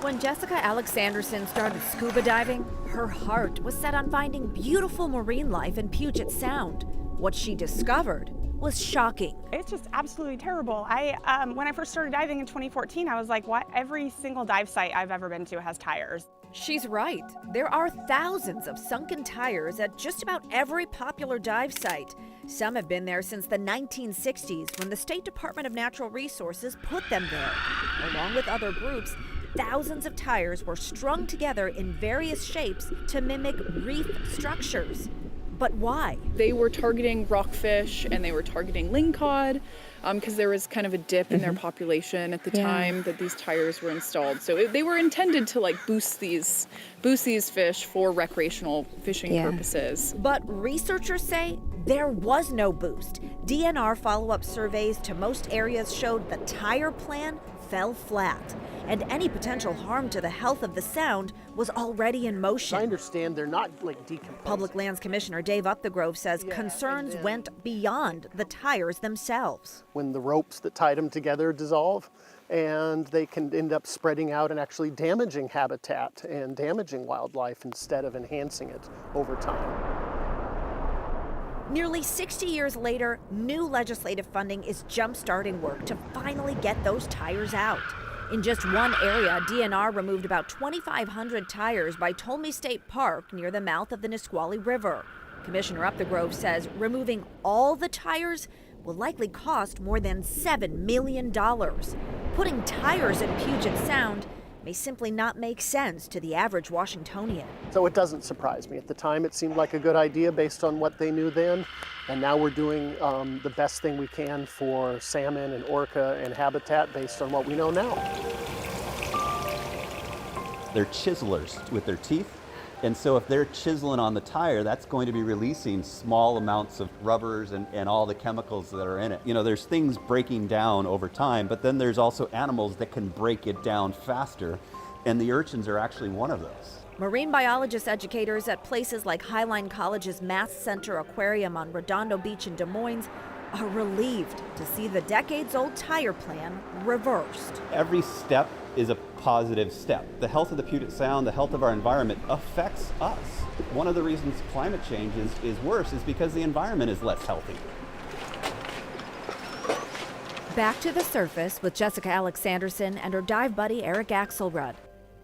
When Jessica Alexanderson started scuba diving, her heart was set on finding beautiful marine life in Puget Sound. What she discovered was shocking. It's just absolutely terrible. When I first started diving in 2014, I was like, what? Every single dive site I've ever been to has tires. She's right. There are thousands of sunken tires at just about every popular dive site. Some have been there since the 1960s when the State Department of Natural Resources put them there. Along with other groups, thousands of tires were strung together in various shapes to mimic reef structures. But why? They were targeting rockfish and they were targeting lingcod because there was kind of a dip in their population at the time that these tires were installed. So they were intended to boost these fish for recreational fishing purposes. But researchers say there was no boost. DNR follow-up surveys to most areas showed the tire plan fell flat, and any potential harm to the health of the sound was already in motion. I understand they're not decomposing. Public Lands Commissioner Dave Upthegrove says concerns went beyond the tires themselves. When the ropes that tied them together dissolve, and they can end up spreading out and actually damaging habitat and damaging wildlife instead of enhancing it over time. Nearly 60 years later, new legislative funding is jump-starting work to finally get those tires out. In just one area, DNR removed about 2,500 tires by Tolmie State Park near the mouth of the Nisqually River. Commissioner Upthegrove says removing all the tires will likely cost more than $7 million. Putting tires in Puget Sound may simply not make sense to the average Washingtonian. So it doesn't surprise me. At the time, it seemed like a good idea based on what they knew then. And now we're doing the best thing we can for salmon and orca and habitat based on what we know now. They're chiselers with their teeth. And so if they're chiseling on the tire, that's going to be releasing small amounts of rubbers and all the chemicals that are in it. You know, there's things breaking down over time, but then there's also animals that can break it down faster, and the urchins are actually one of those. Marine biologist educators at places like Highline College's Mass Center Aquarium on Redondo Beach in Des Moines are relieved to see the decades-old tire plan reversed. Every step is a positive step. The health of the Puget Sound, the health of our environment affects us. One of the reasons climate change is worse is because the environment is less healthy. Back to the surface with Jessica Alexanderson and her dive buddy Eric Axelrod.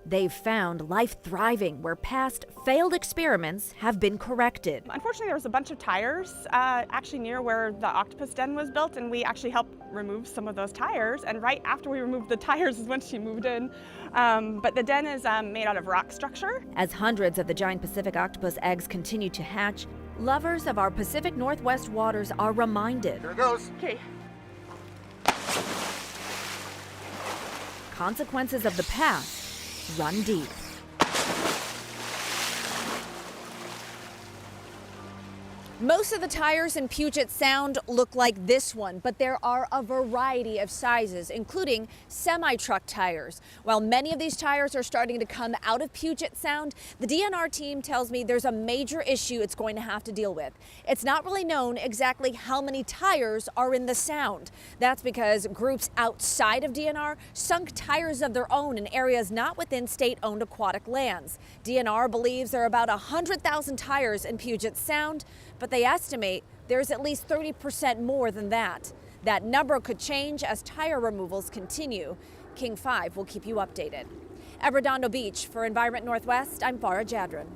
They've found life thriving where past failed experiments have been corrected. Unfortunately, there was a bunch of tires actually near where the octopus den was built, and we actually helped remove some of those tires. And right after we removed the tires is when she moved in. But the den is made out of rock structure. As hundreds of the giant Pacific octopus eggs continue to hatch, lovers of our Pacific Northwest waters are reminded. Here it goes. Okay. Consequences of the past run deep. Most of the tires in Puget Sound look like this one, but there are a variety of sizes, including semi-truck tires. While many of these tires are starting to come out of Puget Sound, the DNR team tells me there's a major issue it's going to have to deal with. It's not really known exactly how many tires are in the Sound. That's because groups outside of DNR sunk tires of their own in areas not within state-owned aquatic lands. DNR believes there are about 100,000 tires in Puget Sound, but they estimate there's at least 30% more than that. That number could change as tire removals continue. King 5 will keep you updated. At Redondo Beach, for Environment Northwest, I'm Farah Jadrin.